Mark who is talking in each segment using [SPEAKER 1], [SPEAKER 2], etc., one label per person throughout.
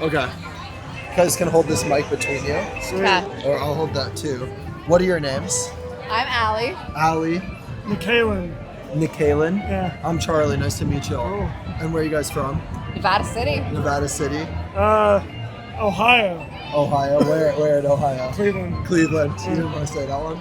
[SPEAKER 1] Okay. You guys can hold this mic between you.
[SPEAKER 2] Okay.
[SPEAKER 1] Or I'll hold that too. What are your names?
[SPEAKER 2] I'm Alli.
[SPEAKER 1] Alli.
[SPEAKER 3] Nicaylen.
[SPEAKER 1] Nicaylen.
[SPEAKER 3] Yeah.
[SPEAKER 1] I'm Charlie. Nice to meet you all.
[SPEAKER 3] Oh.
[SPEAKER 1] And where are you guys from?
[SPEAKER 2] Nevada City.
[SPEAKER 1] Nevada City.
[SPEAKER 3] Ohio.
[SPEAKER 1] Ohio. Where in Ohio?
[SPEAKER 3] Cleveland.
[SPEAKER 1] Cleveland. You didn't want to say that one?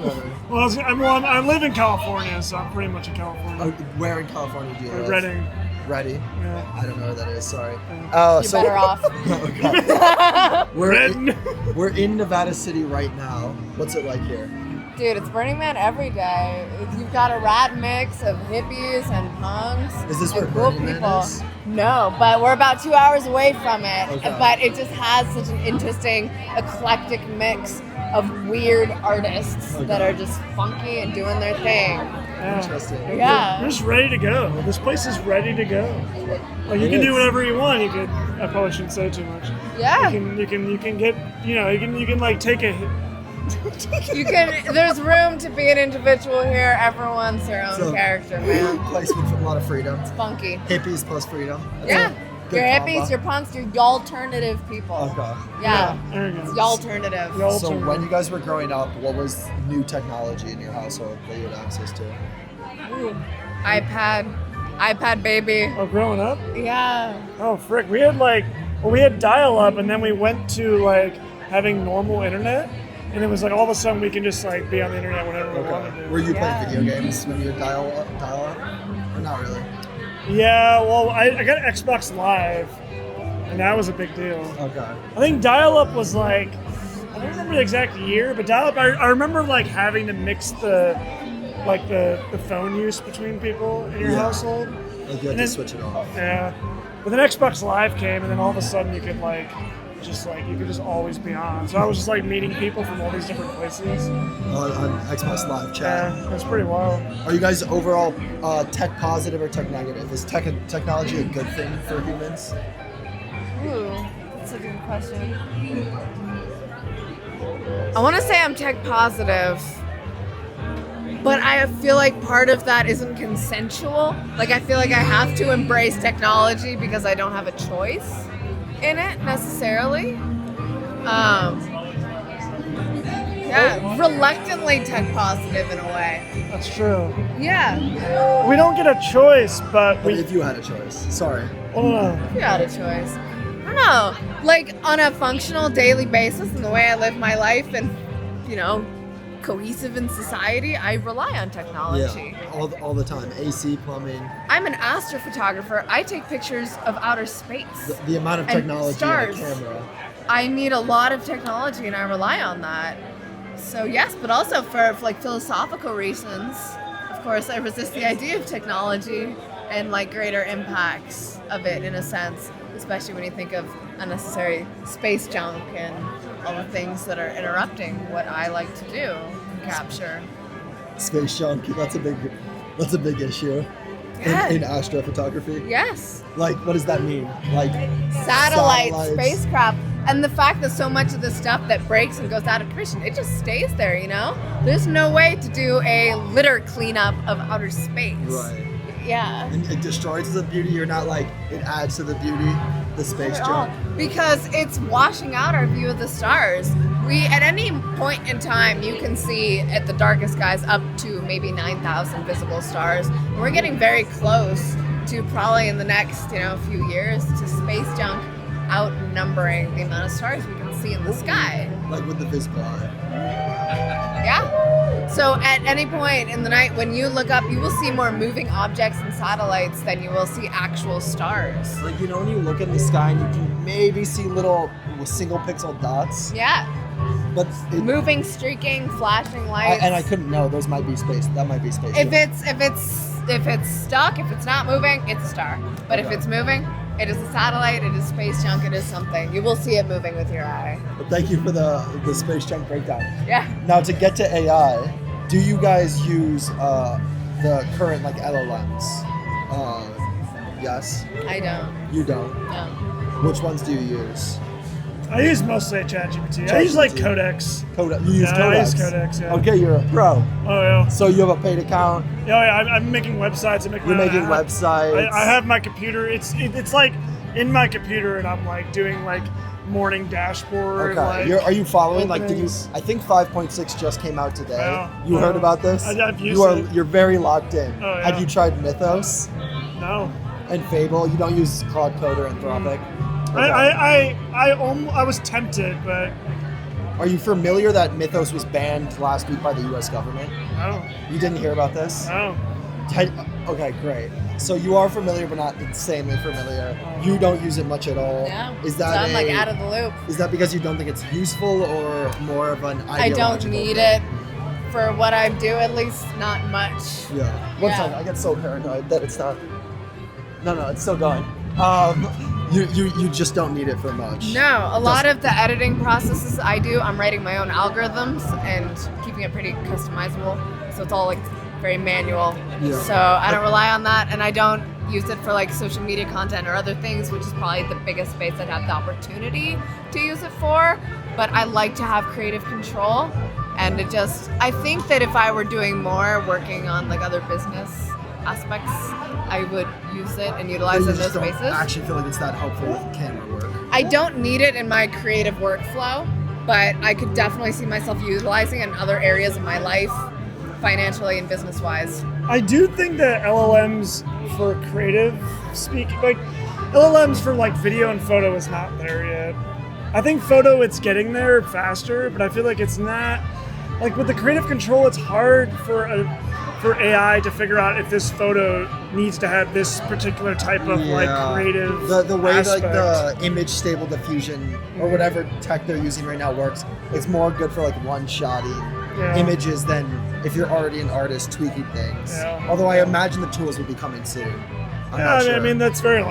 [SPEAKER 3] Well, I live in California, so I'm pretty much in California.
[SPEAKER 1] Where in California do you live?
[SPEAKER 3] Reading.
[SPEAKER 1] Ready?
[SPEAKER 3] Yeah.
[SPEAKER 1] I don't know where that is. Sorry.
[SPEAKER 2] You're better off.
[SPEAKER 1] Okay.
[SPEAKER 3] Redden.
[SPEAKER 1] We're in Nevada City right now. What's it like here?
[SPEAKER 2] Dude, it's Burning Man every day. You've got a rad mix of hippies and punks.
[SPEAKER 1] Is this
[SPEAKER 2] and
[SPEAKER 1] where
[SPEAKER 2] cool
[SPEAKER 1] Burning
[SPEAKER 2] people.
[SPEAKER 1] Man is?
[SPEAKER 2] No, but we're about 2 hours away from it.
[SPEAKER 1] Okay.
[SPEAKER 2] But it just has such an interesting, eclectic mix of weird artists that are just funky and doing their thing.
[SPEAKER 3] Yeah.
[SPEAKER 1] Interesting.
[SPEAKER 2] Yeah.
[SPEAKER 3] We're just ready to go. This place is ready to go. Like you can do whatever you want. I probably shouldn't say too much.
[SPEAKER 2] Yeah.
[SPEAKER 3] You can get, you can like take a hit.
[SPEAKER 2] There's room to be an individual here. Everyone's their own character, man.
[SPEAKER 1] Place with a lot of freedom.
[SPEAKER 2] It's funky.
[SPEAKER 1] Hippies plus freedom.
[SPEAKER 2] Yeah.
[SPEAKER 1] Good
[SPEAKER 2] You're hippies,
[SPEAKER 1] combo.
[SPEAKER 2] you're punks, you're y'alternative people.
[SPEAKER 1] Okay.
[SPEAKER 2] Yeah.
[SPEAKER 3] There you go.
[SPEAKER 2] It's y'alternative.
[SPEAKER 1] So when you guys were growing up, what was new technology in your household that you had access to?
[SPEAKER 2] Ooh. iPad baby.
[SPEAKER 3] Oh, growing up?
[SPEAKER 2] Yeah.
[SPEAKER 3] Oh, frick. We had dial-up, and then we went to like having normal internet, and it was like all of a sudden we can just like be on the internet whenever we wanted to.
[SPEAKER 1] Were you playing video games when you were dial-up? Or not really?
[SPEAKER 3] Yeah, well, I got Xbox Live, and that was a big deal.
[SPEAKER 1] Okay.
[SPEAKER 3] I think dial-up was like, I don't remember the exact year, but dial-up, I remember like having to mix the phone use between people in your household.
[SPEAKER 1] Like you had to switch it off.
[SPEAKER 3] Yeah. But then Xbox Live came, and then all of a sudden you could you could just always be on. So I was just like meeting people from all these different places.
[SPEAKER 1] On Xbox Live chat.
[SPEAKER 3] Yeah, it was pretty wild.
[SPEAKER 1] Are you guys overall tech positive or tech negative? Is technology a good thing for humans?
[SPEAKER 2] Ooh, that's a good question. I want to say I'm tech positive, but I feel like part of that isn't consensual. Like I feel like I have to embrace technology because I don't have a choice in it necessarily. Reluctantly tech positive in a way.
[SPEAKER 3] That's true.
[SPEAKER 2] Yeah.
[SPEAKER 3] We don't get a choice, but
[SPEAKER 1] If you had a choice. Sorry.
[SPEAKER 2] You had a choice. I don't know. Like on a functional daily basis and the way I live my life and, cohesive in society, I rely on technology.
[SPEAKER 1] Yeah, all the time. AC, plumbing.
[SPEAKER 2] I'm an astrophotographer. I take pictures of outer space.
[SPEAKER 1] The amount of
[SPEAKER 2] and
[SPEAKER 1] technology
[SPEAKER 2] stars.
[SPEAKER 1] in a camera.
[SPEAKER 2] I need a lot of technology and I rely on that. So yes, but also for like philosophical reasons, of course, I resist the idea of technology and like greater impacts of it in a sense, especially when you think of unnecessary space junk and all the things that are interrupting what I like to do and capture.
[SPEAKER 1] Space junk. That's a big issue.
[SPEAKER 2] Yeah.
[SPEAKER 1] In astrophotography.
[SPEAKER 2] Yes.
[SPEAKER 1] Like, what does that mean? Like
[SPEAKER 2] Satellites, spacecraft, and the fact that so much of the stuff that breaks and goes out of commission, it just stays there, There's no way to do a litter cleanup of outer space.
[SPEAKER 1] Right.
[SPEAKER 2] Yeah.
[SPEAKER 1] And it destroys the beauty. You're not like it adds to the beauty. The space junk.
[SPEAKER 2] Because it's washing out our view of the stars. We, at any point in time, you can see at the darkest skies up to maybe 9,000 visible stars. And we're getting very close to probably in the next, few years to space junk outnumbering the amount of stars we can see in the sky.
[SPEAKER 1] Like with the visible eye.
[SPEAKER 2] Yeah. So at any point in the night when you look up, you will see more moving objects and satellites than you will see actual stars.
[SPEAKER 1] Like, when you look in the sky and you can maybe see little single pixel dots.
[SPEAKER 2] Yeah.
[SPEAKER 1] But
[SPEAKER 2] moving, streaking, flashing lights.
[SPEAKER 1] And I couldn't know. Those might be space. That might be space.
[SPEAKER 2] If it's stuck, if it's not moving, it's a star. But if it's moving, it is a satellite, it is space junk, it is something. You will see it moving with your eye.
[SPEAKER 1] But thank you for the space junk breakdown.
[SPEAKER 2] Yeah.
[SPEAKER 1] Now, to get to AI, do you guys use the current LLMs? Yes.
[SPEAKER 2] I don't.
[SPEAKER 1] You don't.
[SPEAKER 2] No.
[SPEAKER 1] Which ones do you use?
[SPEAKER 3] I use mostly ChatGPT. I use Codex.
[SPEAKER 1] You use Codex?
[SPEAKER 3] I use Codex, yeah.
[SPEAKER 1] Okay, you're a pro.
[SPEAKER 3] Oh, yeah.
[SPEAKER 1] So you have a paid account?
[SPEAKER 3] Yeah, I'm making websites.
[SPEAKER 1] You're making websites.
[SPEAKER 3] I have my computer. It's like in my computer and I'm like doing like morning dashboard.
[SPEAKER 1] Okay.
[SPEAKER 3] Like,
[SPEAKER 1] Are you following? Like,
[SPEAKER 3] openings.
[SPEAKER 1] I think 5.6 just came out today.
[SPEAKER 3] Yeah.
[SPEAKER 1] You heard about this?
[SPEAKER 3] I've used it.
[SPEAKER 1] You're very locked in.
[SPEAKER 3] Oh, yeah.
[SPEAKER 1] Have you tried Mythos
[SPEAKER 3] No.
[SPEAKER 1] and Fable? You don't use Claude Code or Anthropic?
[SPEAKER 3] I was tempted, but
[SPEAKER 1] Are you familiar that Mythos was banned last week by the U.S. government?
[SPEAKER 3] no.
[SPEAKER 1] You didn't hear about this?
[SPEAKER 3] No.
[SPEAKER 1] Okay, great. So you are familiar, but not insanely familiar. You don't use it much at all.
[SPEAKER 2] No.
[SPEAKER 1] Is
[SPEAKER 2] So
[SPEAKER 1] that
[SPEAKER 2] I'm like out of the loop.
[SPEAKER 1] Is that because you don't think it's useful, or more of an
[SPEAKER 2] I
[SPEAKER 1] ideological
[SPEAKER 2] don't need
[SPEAKER 1] thing?
[SPEAKER 2] it for what I do, at least not much.
[SPEAKER 1] Yeah. One
[SPEAKER 2] Yeah.
[SPEAKER 1] second, I get so paranoid that it's not. No, it's still going. You just don't need it for much.
[SPEAKER 2] No, a lot of the editing processes I do, I'm writing my own algorithms and keeping it pretty customizable. So it's all like very manual.
[SPEAKER 1] Yeah.
[SPEAKER 2] So I don't rely on that, and I don't use it for like social media content or other things, which is probably the biggest space I'd have the opportunity to use it for. But I like to have creative control, and I think that if I were doing more working on like other business aspects, I would use it and utilize
[SPEAKER 1] You
[SPEAKER 2] it in
[SPEAKER 1] just
[SPEAKER 2] those
[SPEAKER 1] don't
[SPEAKER 2] spaces.
[SPEAKER 1] actually feel like it's that helpful with camera work.
[SPEAKER 2] I don't need it in my creative workflow, but I could definitely see myself utilizing it in other areas of my life, financially and business-wise.
[SPEAKER 3] I do think that LLMs for creative like LLMs for like video and photo is not there yet. I think photo it's getting there faster, but I feel like it's not like with the creative control. It's hard for AI to figure out if this photo needs to have this particular type of like creative
[SPEAKER 1] the way
[SPEAKER 3] aspect.
[SPEAKER 1] like the image stable diffusion or whatever tech they're using right now works. It's more good for like one-shotty images than if you're already an artist tweaking things.
[SPEAKER 3] Yeah.
[SPEAKER 1] Although I imagine the tools will be coming soon. I'm not sure.
[SPEAKER 3] I mean that's very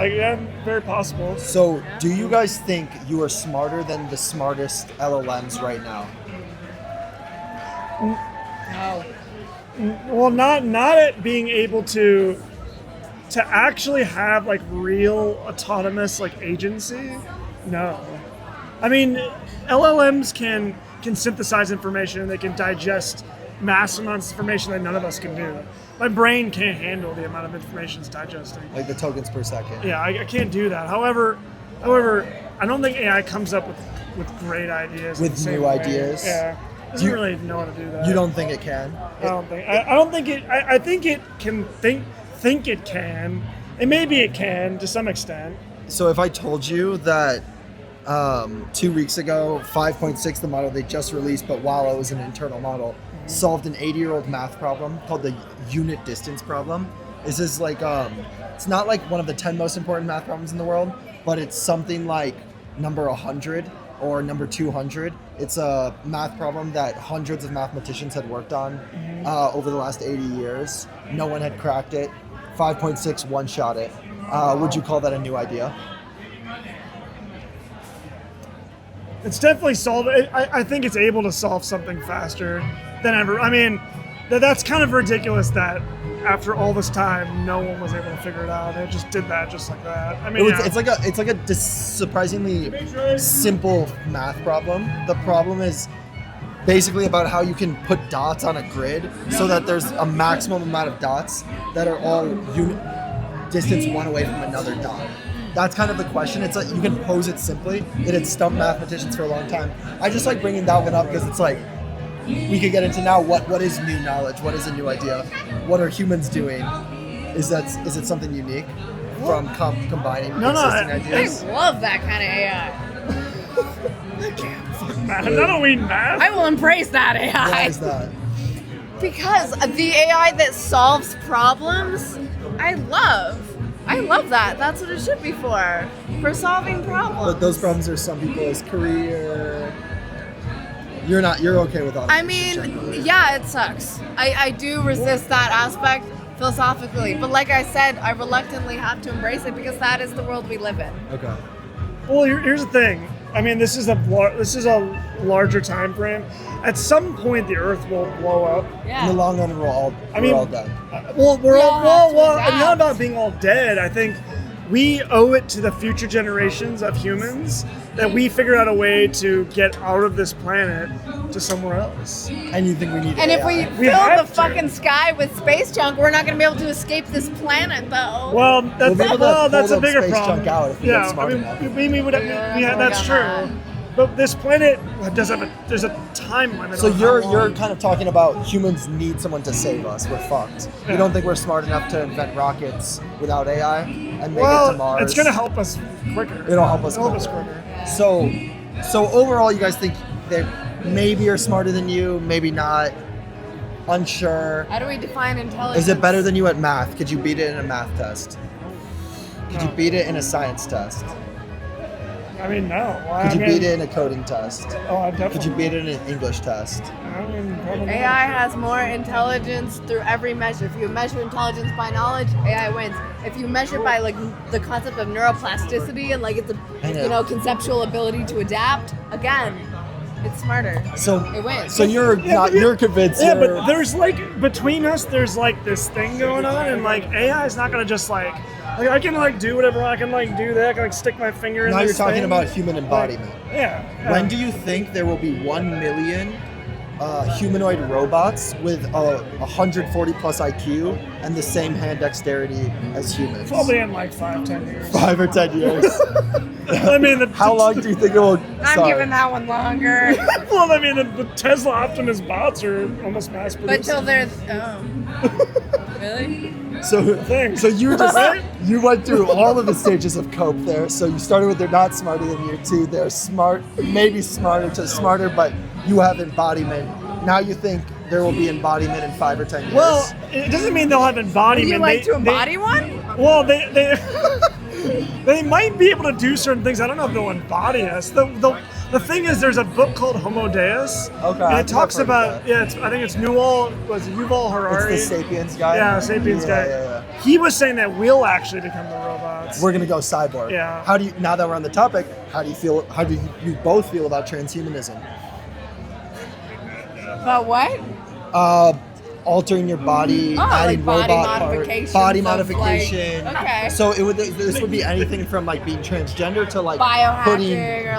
[SPEAKER 3] possible.
[SPEAKER 1] So, do you guys think you are smarter than the smartest LLMs right now?
[SPEAKER 2] No.
[SPEAKER 3] Well, not at being able to actually have like real autonomous like agency. No, I mean LLMs can synthesize information and they can digest mass amounts of information that none of us can do. My brain can't handle the amount of information it's digesting.
[SPEAKER 1] Like the tokens per second.
[SPEAKER 3] Yeah, I can't do that. However, I don't think AI comes up with great ideas.
[SPEAKER 1] With
[SPEAKER 3] in the same
[SPEAKER 1] new
[SPEAKER 3] way.
[SPEAKER 1] ideas?
[SPEAKER 3] Yeah, doesn't really know how to do that.
[SPEAKER 1] You don't think it can?
[SPEAKER 3] I don't think it. I think it can think it can, and maybe it can to some extent.
[SPEAKER 1] So if I told you that 2 weeks ago, 5.6, the model they just released, but while it was an internal model, solved an 80-year-old math problem called the unit distance problem. This is like, it's not like one of the 10 most important math problems in the world, but it's something like number 100 or number 200. It's a math problem that hundreds of mathematicians had worked on over the last 80 years. No one had cracked it. 5.6 one-shot it. Would you call that a new idea?
[SPEAKER 3] It's definitely solved. I think it's able to solve something faster than ever. I mean, that's kind of ridiculous that after all this time, no one was able to figure it out. It just did that just like that. I mean,
[SPEAKER 1] It's like a surprisingly simple math problem. The problem is basically about how you can put dots on a grid so that there's a maximum amount of dots that are all distance one away from another dot. That's kind of the question. It's like you can pose it simply. It had stumped mathematicians for a long time. I just like bringing that one up because it's like we could get into now what is new knowledge? What is a new idea? What are humans doing? Is it something unique from combining existing ideas?
[SPEAKER 2] I love that kind of AI.
[SPEAKER 3] I don't mean math.
[SPEAKER 2] I will embrace that AI.
[SPEAKER 1] Why is that?
[SPEAKER 2] Because the AI that solves problems, I love that. That's what it should be for solving problems.
[SPEAKER 1] But those problems are some people's career. You're okay with all that.
[SPEAKER 2] I mean, yeah, it sucks. I do resist that aspect philosophically, but like I said, I reluctantly have to embrace it because that is the world we live in.
[SPEAKER 1] Okay.
[SPEAKER 3] Well, here's the thing. I mean, this is a larger time frame. At some point, the Earth will blow up.
[SPEAKER 2] Yeah.
[SPEAKER 1] In the long run, we're all dead.
[SPEAKER 3] We're
[SPEAKER 2] We all have to
[SPEAKER 3] all
[SPEAKER 2] adapt.
[SPEAKER 3] not about being all dead. I think we owe it to the future generations of humans that we figure out a way to get out of this planet to somewhere else.
[SPEAKER 1] And you think we need
[SPEAKER 2] And
[SPEAKER 1] AI?
[SPEAKER 2] if we
[SPEAKER 3] We
[SPEAKER 2] fill
[SPEAKER 3] have
[SPEAKER 2] the
[SPEAKER 3] to.
[SPEAKER 2] fucking sky with space junk, we're not going to be able to escape this planet, though.
[SPEAKER 3] Well,
[SPEAKER 1] We'll be able to pull
[SPEAKER 3] that's a
[SPEAKER 1] the
[SPEAKER 3] bigger
[SPEAKER 1] space
[SPEAKER 3] problem.
[SPEAKER 1] junk out if we
[SPEAKER 3] yeah,
[SPEAKER 1] get smart
[SPEAKER 3] I mean,
[SPEAKER 1] enough.
[SPEAKER 3] we would have,
[SPEAKER 2] Yeah,
[SPEAKER 3] that's true.
[SPEAKER 2] that.
[SPEAKER 3] But this planet does have there's a time limit.
[SPEAKER 1] So
[SPEAKER 3] on how
[SPEAKER 1] you're
[SPEAKER 3] long-
[SPEAKER 1] kind of talking about humans need someone to save us. We're fucked. You don't think we're smart enough to invent rockets without AI and make it to Mars?
[SPEAKER 3] it's gonna help us quicker.
[SPEAKER 1] It'll help us
[SPEAKER 3] quicker.
[SPEAKER 1] So overall, you guys think they maybe are smarter than you, maybe not, unsure.
[SPEAKER 2] How do we define intelligence?
[SPEAKER 1] Is it better than you at math? Could you beat it in a math test? Could you beat it in a science test?
[SPEAKER 3] I mean, no.
[SPEAKER 1] Could you beat it in a coding test?
[SPEAKER 3] Oh, I definitely.
[SPEAKER 1] Could you beat it in an English test?
[SPEAKER 3] I mean, probably not.
[SPEAKER 2] AI has more intelligence through every measure. If you measure intelligence by knowledge, AI wins. If you measure by like the concept of neuroplasticity and like it's a conceptual ability to adapt, again, it's smarter.
[SPEAKER 1] So
[SPEAKER 2] It wins.
[SPEAKER 1] So you're convinced.
[SPEAKER 3] Yeah,
[SPEAKER 1] you're,
[SPEAKER 3] but there's like between us, there's like this thing going on, and like AI is not gonna just like I can like do whatever I can like do that. I can like stick my finger in.
[SPEAKER 1] now you're
[SPEAKER 3] this
[SPEAKER 1] talking
[SPEAKER 3] thing.
[SPEAKER 1] about human embodiment.
[SPEAKER 3] Yeah.
[SPEAKER 1] When do you think there will be 1 million humanoid robots with a 140 plus IQ and the same hand dexterity as humans?
[SPEAKER 3] Probably in like 5-10 years.
[SPEAKER 1] 5 or 10 years.
[SPEAKER 3] I mean,
[SPEAKER 1] How long do you think it will?
[SPEAKER 2] I'm
[SPEAKER 1] sorry.
[SPEAKER 2] giving that one longer.
[SPEAKER 3] Well, I mean, the Tesla Optimus bots are almost mass
[SPEAKER 2] But
[SPEAKER 3] produced.
[SPEAKER 2] till there's really?
[SPEAKER 1] So,
[SPEAKER 3] Thanks.
[SPEAKER 1] so you went through all of the stages of cope there. So you started with they're not smarter than you, to they're smart, maybe smarter, to smarter, but you have embodiment. Now you think there will be embodiment in 5 or 10 years.
[SPEAKER 3] Well, it doesn't mean they'll have
[SPEAKER 2] Would
[SPEAKER 3] embodiment.
[SPEAKER 2] you like to embody one?
[SPEAKER 3] Well, they might be able to do certain things. I don't know if they'll embody us. The thing is, there's a book called Homo Deus,
[SPEAKER 1] Okay,
[SPEAKER 3] and
[SPEAKER 1] I
[SPEAKER 3] it
[SPEAKER 1] think
[SPEAKER 3] talks
[SPEAKER 1] I've heard
[SPEAKER 3] about I think it's Yuval Harari.
[SPEAKER 1] it's the Sapiens guy.
[SPEAKER 3] Yeah, Sapiens guy.
[SPEAKER 1] Yeah.
[SPEAKER 3] He was saying that we'll actually become the robots.
[SPEAKER 1] We're gonna go cyborg.
[SPEAKER 3] Yeah.
[SPEAKER 1] How do you? Now that we're on the topic, how do you feel? How do you both feel about transhumanism?
[SPEAKER 2] But what?
[SPEAKER 1] Altering your body, adding
[SPEAKER 2] like body
[SPEAKER 1] robot
[SPEAKER 2] modifications
[SPEAKER 1] body
[SPEAKER 2] of,
[SPEAKER 1] modification.
[SPEAKER 2] like- okay.
[SPEAKER 1] So this would be anything from like being transgender to like
[SPEAKER 2] Biohacking
[SPEAKER 1] putting
[SPEAKER 2] or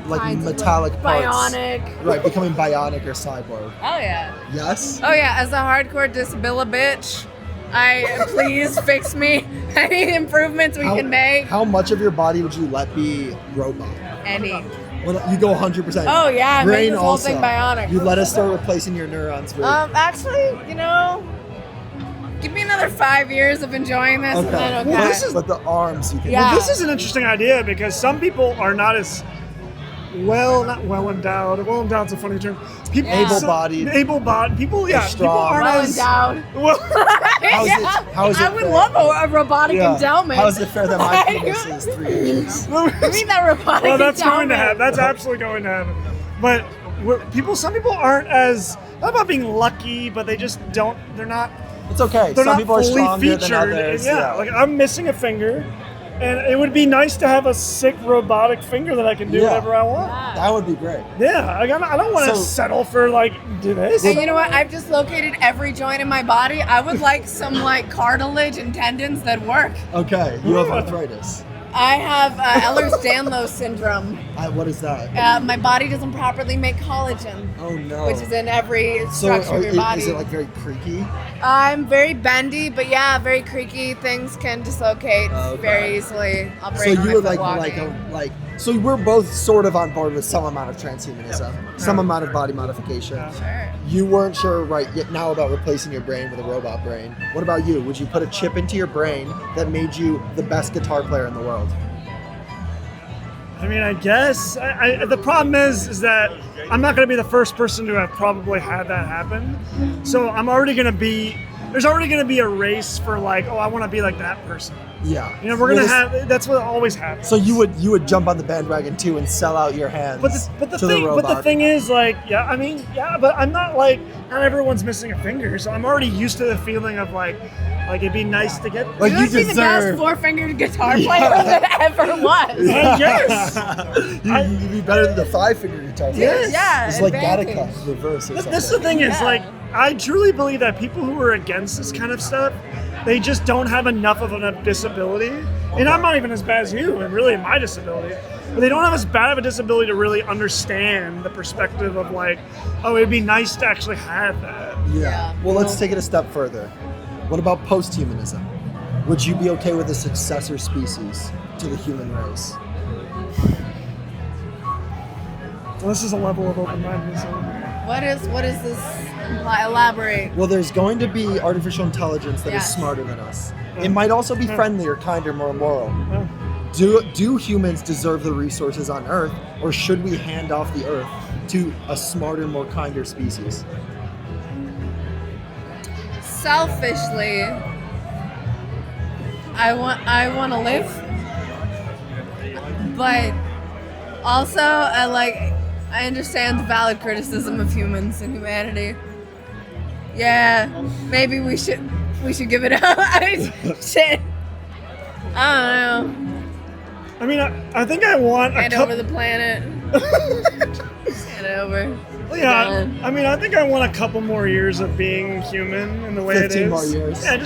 [SPEAKER 1] like
[SPEAKER 2] kinds of,
[SPEAKER 1] metallic parts.
[SPEAKER 2] bionic.
[SPEAKER 1] Right, becoming bionic or cyborg.
[SPEAKER 2] Oh yeah.
[SPEAKER 1] Yes.
[SPEAKER 2] Oh yeah. As a hardcore disability bitch, please fix me. Any improvements we can make.
[SPEAKER 1] How much of your body would you let be robot?
[SPEAKER 2] Any.
[SPEAKER 1] When you go 100%.
[SPEAKER 2] Oh yeah. Make
[SPEAKER 1] Brain
[SPEAKER 2] this whole
[SPEAKER 1] also.
[SPEAKER 2] thing bionic.
[SPEAKER 1] You let us start replacing your neurons with.
[SPEAKER 2] Actually, give me another 5 years of enjoying this, and then okay.
[SPEAKER 3] Well,
[SPEAKER 1] but the arms you can.
[SPEAKER 2] Yeah.
[SPEAKER 3] Well, this is an interesting idea because some people are not as not well endowed. Well endowed is a funny term. People,
[SPEAKER 2] Yeah.
[SPEAKER 1] Able-bodied.
[SPEAKER 3] Able-bodied. People,
[SPEAKER 1] They're
[SPEAKER 3] people
[SPEAKER 1] strong.
[SPEAKER 3] aren't
[SPEAKER 2] Well
[SPEAKER 3] as
[SPEAKER 2] endowed.
[SPEAKER 3] well.
[SPEAKER 1] How is it
[SPEAKER 2] I would
[SPEAKER 1] fair?
[SPEAKER 2] love a robotic
[SPEAKER 1] Yeah.
[SPEAKER 2] endowment.
[SPEAKER 1] How is it fair that my penis is 3 inches?
[SPEAKER 2] Give me that robotic
[SPEAKER 3] Well, that's going to
[SPEAKER 2] endowment.
[SPEAKER 3] happen. That's absolutely going to happen. But some people aren't as not about being lucky, but they just don't. They're not.
[SPEAKER 1] It's okay.
[SPEAKER 3] They're
[SPEAKER 1] Some
[SPEAKER 3] not
[SPEAKER 1] people are
[SPEAKER 3] fully
[SPEAKER 1] stronger
[SPEAKER 3] featured.
[SPEAKER 1] than others.
[SPEAKER 3] Yeah, like I'm missing a finger, and it would be nice to have a sick robotic finger that I can do
[SPEAKER 1] Yeah.
[SPEAKER 3] whatever I want.
[SPEAKER 1] That would be great.
[SPEAKER 3] Yeah, I don't want to
[SPEAKER 1] So-
[SPEAKER 3] settle for like do this.
[SPEAKER 2] And you know what? I've dislocated every joint in my body. I would like some like cartilage and tendons that work.
[SPEAKER 1] Okay, you have arthritis.
[SPEAKER 2] I have Ehlers-Danlos syndrome.
[SPEAKER 1] What is that?
[SPEAKER 2] My body doesn't properly make collagen,
[SPEAKER 1] Oh no.
[SPEAKER 2] which is in every
[SPEAKER 1] so
[SPEAKER 2] structure of your body.
[SPEAKER 1] is it like very creaky?
[SPEAKER 2] I'm very bendy, but yeah, very creaky. Things can dislocate
[SPEAKER 1] Okay.
[SPEAKER 2] very easily. I'll
[SPEAKER 1] So
[SPEAKER 2] break
[SPEAKER 1] you
[SPEAKER 2] my
[SPEAKER 1] would
[SPEAKER 2] foot
[SPEAKER 1] like
[SPEAKER 2] walking.
[SPEAKER 1] so we're both sort of on board with some amount of transhumanism, some amount of body modification.
[SPEAKER 2] Sure.
[SPEAKER 1] You weren't sure right yet now about replacing your brain with a robot brain. What about you? Would you put a chip into your brain that made you the best guitar player in the world?
[SPEAKER 3] I mean, I guess the problem is that I'm not going to be the first person to have probably had that happen. So I'm already going to be. There's already going to be a race for like, oh, I want to be like that person.
[SPEAKER 1] Yeah.
[SPEAKER 3] You know, we're going to have. That's what always happens.
[SPEAKER 1] So you would jump on the bandwagon too and sell out your hands
[SPEAKER 3] But the
[SPEAKER 1] to
[SPEAKER 3] thing,
[SPEAKER 1] the robot.
[SPEAKER 3] but the thing is, like, yeah, I mean, yeah, but I'm not like, not everyone's missing a finger, so I'm already used to the feeling of like it'd be nice to get.
[SPEAKER 1] Like,
[SPEAKER 2] You
[SPEAKER 1] you
[SPEAKER 2] would be the best
[SPEAKER 1] deserve.
[SPEAKER 2] four-fingered guitar player that ever was.
[SPEAKER 3] Yes.
[SPEAKER 1] You'd be better than the 5-finger guitar player.
[SPEAKER 3] Yes.
[SPEAKER 2] Yeah,
[SPEAKER 1] It's like
[SPEAKER 2] advantage.
[SPEAKER 1] Gattaca reverse or something.
[SPEAKER 3] That's the thing is,
[SPEAKER 2] Yeah.
[SPEAKER 3] like, I truly believe that people who are against this kind of stuff, they just don't have enough of a disability And I'm not even as bad as you, and really my disability. But they don't have as bad of a disability to really understand the perspective of like, oh, it'd be nice to actually have that.
[SPEAKER 1] Yeah. Well, let's take it a step further. What about post-humanism? Would you be okay with a successor species to the human race?
[SPEAKER 3] Well, this is a level of open-mindedness.
[SPEAKER 2] What is this? Elaborate.
[SPEAKER 1] Well, there's going to be artificial intelligence that is
[SPEAKER 2] Yes.
[SPEAKER 1] smarter than us. It might also be friendlier, kinder, more moral. Do humans deserve the resources on Earth, or should we hand off the Earth to a smarter, more kinder species?
[SPEAKER 2] Selfishly, I want to live, but also I understand the valid criticism of humans and humanity. Yeah, maybe we should give it up. Shit. I don't know.
[SPEAKER 3] I mean, I think I want a
[SPEAKER 2] Hand over the planet. Just hand it over.
[SPEAKER 3] Yeah, I mean, I think I want a couple more years of being human in the way it is.
[SPEAKER 1] 15 more years.
[SPEAKER 3] Yeah, it'd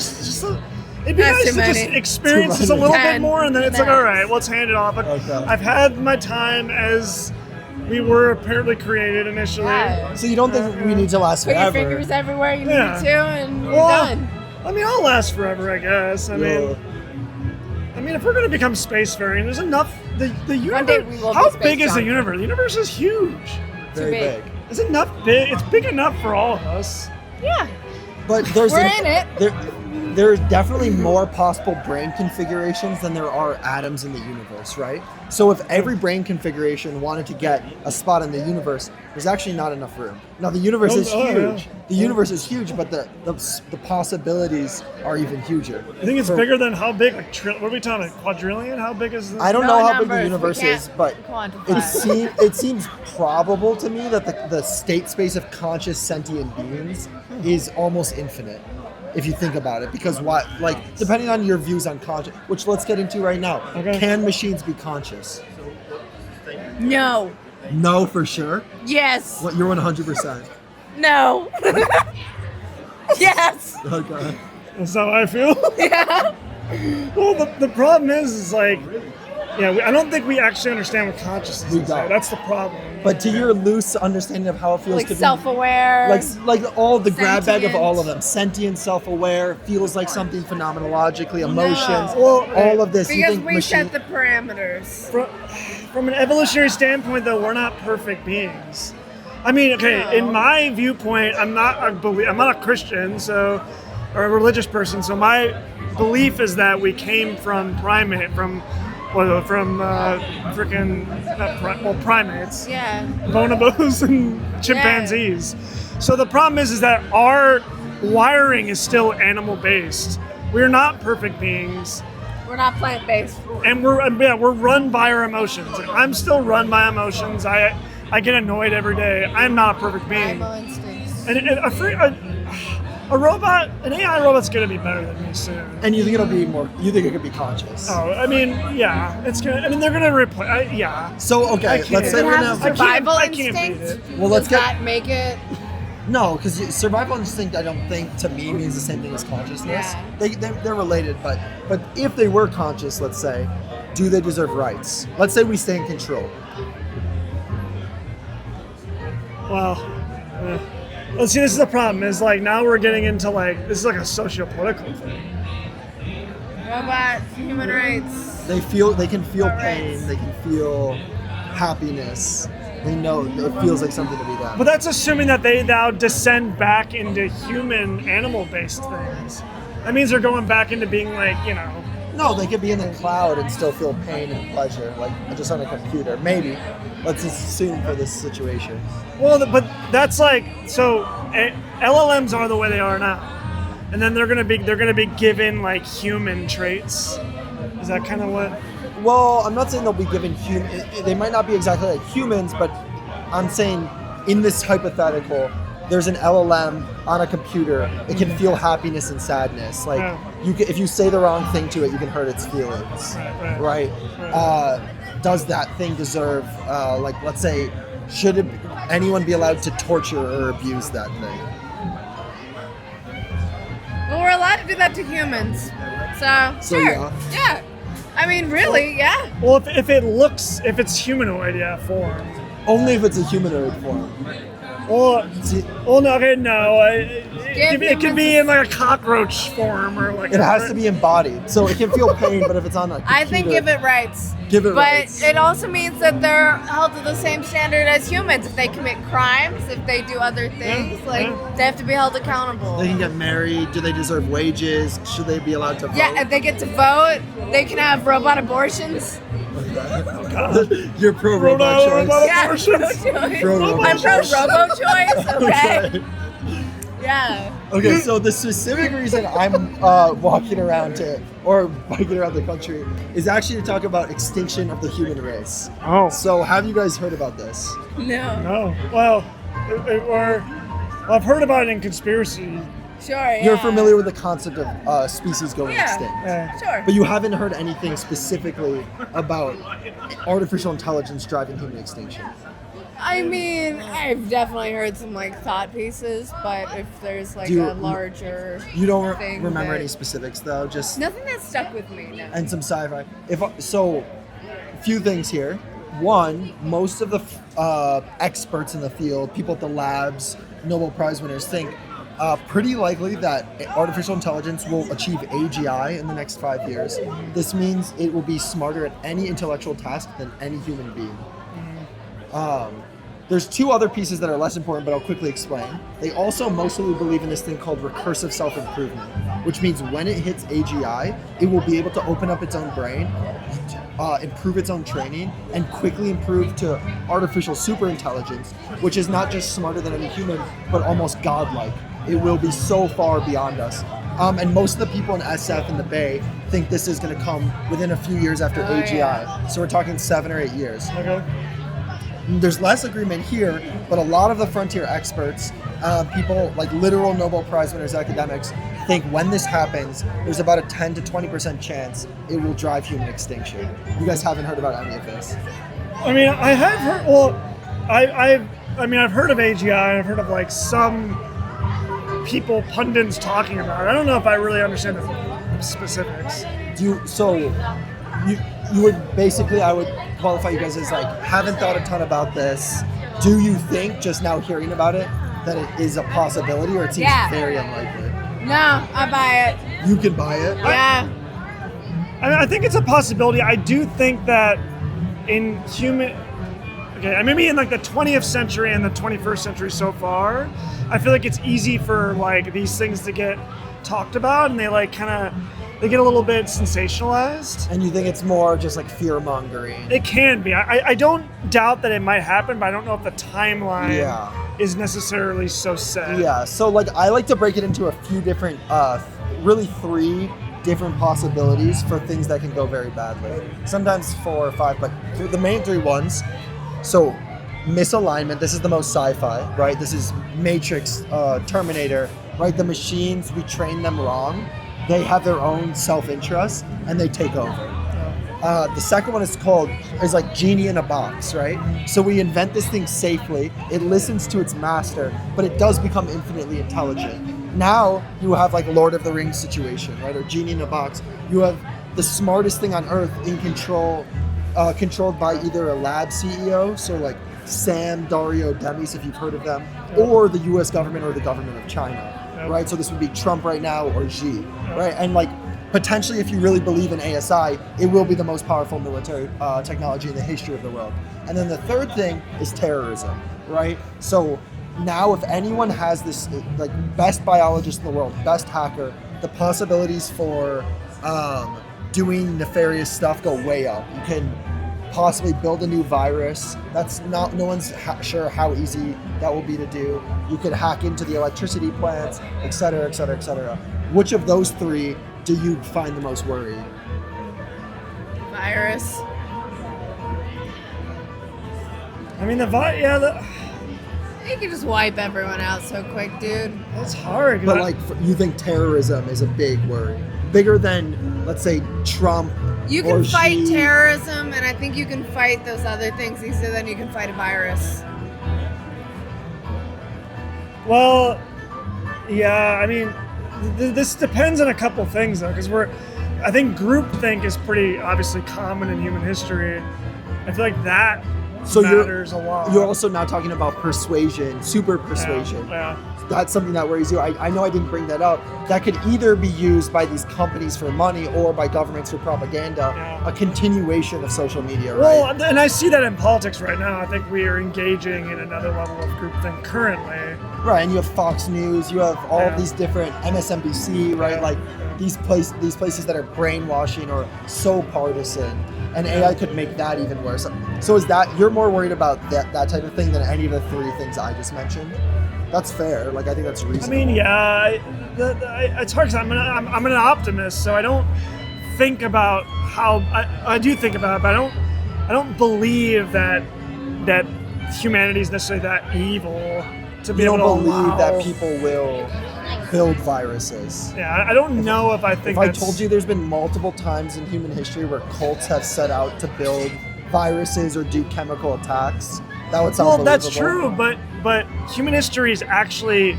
[SPEAKER 3] be
[SPEAKER 2] That's
[SPEAKER 3] nice
[SPEAKER 2] too
[SPEAKER 3] to just
[SPEAKER 2] many.
[SPEAKER 3] experience this a
[SPEAKER 1] Too
[SPEAKER 3] little
[SPEAKER 2] many.
[SPEAKER 3] bit more, and then it's like,
[SPEAKER 2] Max.
[SPEAKER 3] all right, let's hand it off. But
[SPEAKER 1] Okay.
[SPEAKER 3] I've had my time as we were apparently created initially.
[SPEAKER 2] Yeah.
[SPEAKER 1] So you don't think we need to last
[SPEAKER 2] Put your
[SPEAKER 1] forever?
[SPEAKER 2] fingers everywhere you
[SPEAKER 3] Yeah.
[SPEAKER 2] need to, and you're
[SPEAKER 3] Well,
[SPEAKER 2] done.
[SPEAKER 3] I mean, I'll last forever, I guess. I mean, if we're gonna become spacefaring, there's enough. The
[SPEAKER 2] One day
[SPEAKER 3] universe.
[SPEAKER 2] we will be
[SPEAKER 3] How
[SPEAKER 2] space
[SPEAKER 3] big is the
[SPEAKER 2] junk.
[SPEAKER 3] universe? The universe is huge.
[SPEAKER 1] Very
[SPEAKER 2] Too
[SPEAKER 1] big.
[SPEAKER 2] big.
[SPEAKER 3] It's enough big. It's big enough for all of us.
[SPEAKER 2] Yeah.
[SPEAKER 1] But there's
[SPEAKER 2] We're in it.
[SPEAKER 1] There's definitely more possible brain configurations than there are atoms in the universe, right? So if every brain configuration wanted to get a spot in the universe, there's actually not enough room. Now the universe is
[SPEAKER 3] Oh, yeah.
[SPEAKER 1] huge. The universe is huge, but the possibilities are even huger.
[SPEAKER 3] I think it's bigger than how big? Like, what are we talking about? Quadrillion? How big is this?
[SPEAKER 1] I don't
[SPEAKER 2] No
[SPEAKER 1] know how big the
[SPEAKER 2] numbers. We
[SPEAKER 1] universe
[SPEAKER 2] can't
[SPEAKER 1] is, but
[SPEAKER 2] quantify.
[SPEAKER 1] it seems probable to me that the state space of conscious sentient beings is almost infinite, if you think about it. Because depending on your views on conscious, which let's get into right now,
[SPEAKER 3] Okay.
[SPEAKER 1] can machines be conscious?
[SPEAKER 2] No.
[SPEAKER 1] No, for sure.
[SPEAKER 2] Yes.
[SPEAKER 1] What, you're 100%.
[SPEAKER 2] No. Yes.
[SPEAKER 1] Okay.
[SPEAKER 3] That's how I feel.
[SPEAKER 2] Yeah.
[SPEAKER 3] Well, the problem is like, yeah, I don't think we actually understand what consciousness
[SPEAKER 1] We
[SPEAKER 3] is.
[SPEAKER 1] don't.
[SPEAKER 3] That's the problem.
[SPEAKER 1] But to your loose understanding of how it feels
[SPEAKER 2] Like
[SPEAKER 1] to be
[SPEAKER 2] self-aware.
[SPEAKER 1] like all the grab bag of
[SPEAKER 2] Sentient.
[SPEAKER 1] all of them, sentient, self-aware, feels like something phenomenologically, emotions,
[SPEAKER 3] Well,
[SPEAKER 1] all of this. You
[SPEAKER 2] because
[SPEAKER 1] think
[SPEAKER 2] we
[SPEAKER 1] machine-
[SPEAKER 2] set the parameters.
[SPEAKER 3] From an evolutionary standpoint, though, we're not perfect beings. I mean, okay,
[SPEAKER 2] No.
[SPEAKER 3] in my viewpoint, I'm not a Christian, so or a religious person. So my belief is that we came from primates,
[SPEAKER 2] Yeah.
[SPEAKER 3] bonobos and chimpanzees. So the problem is that our wiring is still animal based. We're not perfect beings.
[SPEAKER 2] We're not plant-based.
[SPEAKER 3] And we're run by our emotions. Like, I'm still run by emotions. I get annoyed every day. I'm not a perfect being.
[SPEAKER 2] Primal instincts.
[SPEAKER 3] And a robot, an AI robot's gonna be better than me soon.
[SPEAKER 1] And you think it'll be more? You think it could be conscious?
[SPEAKER 3] Oh, I mean, yeah, it's gonna. I mean, they're gonna replace. Yeah.
[SPEAKER 1] So okay,
[SPEAKER 3] I can't-
[SPEAKER 1] let's say
[SPEAKER 2] It
[SPEAKER 1] we're
[SPEAKER 2] has
[SPEAKER 1] gonna.
[SPEAKER 2] a survival
[SPEAKER 3] I can't beat
[SPEAKER 2] instinct.
[SPEAKER 3] it.
[SPEAKER 1] Well, let's
[SPEAKER 2] Does
[SPEAKER 1] get-
[SPEAKER 2] that make it?
[SPEAKER 1] No, because survival instinct, I don't think to me means the same thing as consciousness.
[SPEAKER 2] Yeah.
[SPEAKER 1] They're related, but if they were conscious, let's say, do they deserve rights? Let's say we stay in control.
[SPEAKER 3] Well, let's see. This is the problem. Is like now we're getting into like this is like a socio-political thing.
[SPEAKER 2] Robots, human rights.
[SPEAKER 1] They can feel pain, they can feel happiness. They know it feels like something to be done.
[SPEAKER 3] But that's assuming that they now descend back into human, animal-based things. That means they're going back into being like,
[SPEAKER 1] No, they could be in the cloud and still feel pain and pleasure, like just on a computer. Maybe. Let's assume for this situation.
[SPEAKER 3] Well, but that's like so. LLMs are the way they are now, and then they're gonna be given like human traits. Is that kind of what?
[SPEAKER 1] Well, I'm not saying they'll be given they might not be exactly like humans, but I'm saying in this hypothetical, there's an LLM on a computer. It can feel happiness and sadness. Like if you say the wrong thing to it, you can hurt its feelings. Right? Does that thing deserve? Let's say, should anyone be allowed to torture or abuse that thing?
[SPEAKER 2] Well, we're allowed to do that to humans. So
[SPEAKER 1] So,
[SPEAKER 2] sure. Yeah. I mean, really, yeah.
[SPEAKER 3] Well, if it's humanoid, yeah, form.
[SPEAKER 1] Only if it's a humanoid form.
[SPEAKER 3] Well,
[SPEAKER 1] See,
[SPEAKER 3] no, okay, no. It can be
[SPEAKER 2] humans-
[SPEAKER 3] in like a cockroach form or like.
[SPEAKER 1] it has to be embodied, so it can feel pain. But if it's on a computer,
[SPEAKER 2] I think give it rights.
[SPEAKER 1] Give it
[SPEAKER 2] but
[SPEAKER 1] rights.
[SPEAKER 2] it also means that they're held to the same standard as humans. If they commit crimes, if they do other things, they have to be held accountable.
[SPEAKER 1] They can get married. Do they deserve wages? Should they be allowed to vote?
[SPEAKER 2] Yeah, if they get to vote, they can have robot abortions.
[SPEAKER 1] You're pro robot choice.
[SPEAKER 2] Yeah,
[SPEAKER 3] Abortions?
[SPEAKER 2] pro-choice.
[SPEAKER 1] Pro-robot
[SPEAKER 2] I'm
[SPEAKER 1] choice.
[SPEAKER 2] pro-robo-choice, okay?
[SPEAKER 1] Okay.
[SPEAKER 2] Yeah.
[SPEAKER 1] Okay, so the specific reason I'm walking around biking around the country is actually to talk about extinction of the human race.
[SPEAKER 3] Oh.
[SPEAKER 1] So have you guys heard about this?
[SPEAKER 2] No.
[SPEAKER 3] No. Well, I've heard about it in conspiracy.
[SPEAKER 2] Sure, yeah.
[SPEAKER 1] You're familiar with the concept of species going
[SPEAKER 2] Yeah.
[SPEAKER 1] extinct.
[SPEAKER 2] Sure.
[SPEAKER 1] But you haven't heard anything specifically about artificial intelligence driving human extinction.
[SPEAKER 2] I mean, I've definitely heard some like thought pieces, but if there's like
[SPEAKER 1] Do you-
[SPEAKER 2] a larger
[SPEAKER 1] You don't
[SPEAKER 2] thing
[SPEAKER 1] remember
[SPEAKER 2] that-
[SPEAKER 1] any specifics though, just
[SPEAKER 2] Nothing that stuck with me, no.
[SPEAKER 1] and some sci-fi. A few things here. One, most of the experts in the field, people at the labs, Nobel Prize winners, think pretty likely that artificial intelligence will achieve AGI in the next 5 years. This means it will be smarter at any intellectual task than any human being. There's two other pieces that are less important, but I'll quickly explain. They also mostly believe in this thing called recursive self-improvement, which means when it hits AGI, it will be able to open up its own brain, improve its own training, and quickly improve to artificial superintelligence, which is not just smarter than any human, but almost godlike. It will be so far beyond us. And most of the people in SF and the Bay think this is going to come within a few years after AGI.
[SPEAKER 2] yeah.
[SPEAKER 1] So we're talking 7 or 8 years.
[SPEAKER 3] Okay.
[SPEAKER 1] There's less agreement here, but a lot of the frontier experts, people like literal Nobel Prize winners, academics, think when this happens, there's about a 10 to 20% chance it will drive human extinction. You guys haven't heard about any of this.
[SPEAKER 3] I mean, I have heard. Well, I've heard of AGI. And I've heard of like some people, pundits talking about it. I don't know if I really understand the specifics.
[SPEAKER 1] You would basically, I would qualify you guys as like, haven't thought a ton about this. Do you think, just now hearing about it, that it is a possibility, or it seems
[SPEAKER 2] Yeah.
[SPEAKER 1] very unlikely?
[SPEAKER 2] No, I buy it.
[SPEAKER 1] You can buy it.
[SPEAKER 2] Yeah.
[SPEAKER 3] I mean, I think it's a possibility. I do think that in human, maybe in like the 20th century and the 21st century so far, I feel like it's easy for like these things to get talked about, and they get a little bit sensationalized.
[SPEAKER 1] And you think it's more just like fear mongering?
[SPEAKER 3] It can be. I don't doubt that it might happen, but I don't know if the timeline
[SPEAKER 1] Yeah.
[SPEAKER 3] is necessarily so set.
[SPEAKER 1] Yeah, so like I like to break it into a few different, really 3 different possibilities for things that can go very badly. Sometimes 4 or 5, but the main 3 ones. So misalignment, this is the most sci-fi, right? This is Matrix, Terminator, right? The machines, we train them wrong. They have their own self-interest and they take over. The second one is like genie in a box, right? So we invent this thing safely, it listens to its master, but it does become infinitely intelligent. Now you have like Lord of the Rings situation, right? Or genie in a box. You have the smartest thing on earth in control, controlled by either a lab CEO, so like Sam, Dario, Demis, if you've heard of them, or the US government or the government of China, right? So this would be Trump right now or Xi, right? And like potentially, if you really believe in ASI, it will be the most powerful military technology in the history of the world. And then the third thing is terrorism, right? So now if anyone has this, like best biologist in the world, best hacker, the possibilities for doing nefarious stuff go way up. You can possibly build a new virus. That's not, no one's sure how easy that will be to do. You could hack into the electricity plants, et cetera, et cetera, et cetera. Which of those 3 do you find the most worrying?
[SPEAKER 2] Virus.
[SPEAKER 3] I mean,
[SPEAKER 2] You can just wipe everyone out so quick, dude.
[SPEAKER 3] it's hard. 'cause
[SPEAKER 1] But like, you think terrorism is a big worry? Bigger than, let's say, Trump
[SPEAKER 2] You
[SPEAKER 1] or
[SPEAKER 2] can fight
[SPEAKER 1] Xi?
[SPEAKER 2] terrorism, and I think you can fight those other things easier than you can fight a virus.
[SPEAKER 3] Well, yeah, I mean, this depends on a couple things though, because I think groupthink is pretty obviously common in human history. I feel like that matters a lot.
[SPEAKER 1] You're also now talking about persuasion, super persuasion.
[SPEAKER 3] Yeah.
[SPEAKER 1] That's something that worries you. I know I didn't bring that up. That could either be used by these companies for money or by governments for propaganda.
[SPEAKER 3] Yeah.
[SPEAKER 1] A continuation of social media, right?
[SPEAKER 3] Well, and I see that in politics right now. I think we are engaging in another level of groupthink currently.
[SPEAKER 1] Right, and you have Fox News, you have all of these different MSNBC, right?
[SPEAKER 3] Yeah.
[SPEAKER 1] Like these places that are brainwashing or so partisan. And AI could make that even worse. So is that, you're more worried about that type of thing than any of the three things I just mentioned? That's fair. Like, I think that's reasonable.
[SPEAKER 3] I mean, yeah, it's hard because I'm an optimist, so I don't think about how I do think about it, but I don't believe that humanity is necessarily that evil to be able to
[SPEAKER 1] believe
[SPEAKER 3] allow
[SPEAKER 1] that people will build viruses.
[SPEAKER 3] Yeah, I don't know if I think.
[SPEAKER 1] If I told you there's been multiple times in human history where cults have set out to build viruses or do chemical attacks, that would sound
[SPEAKER 3] well,
[SPEAKER 1] believable.
[SPEAKER 3] that's true, but human history is actually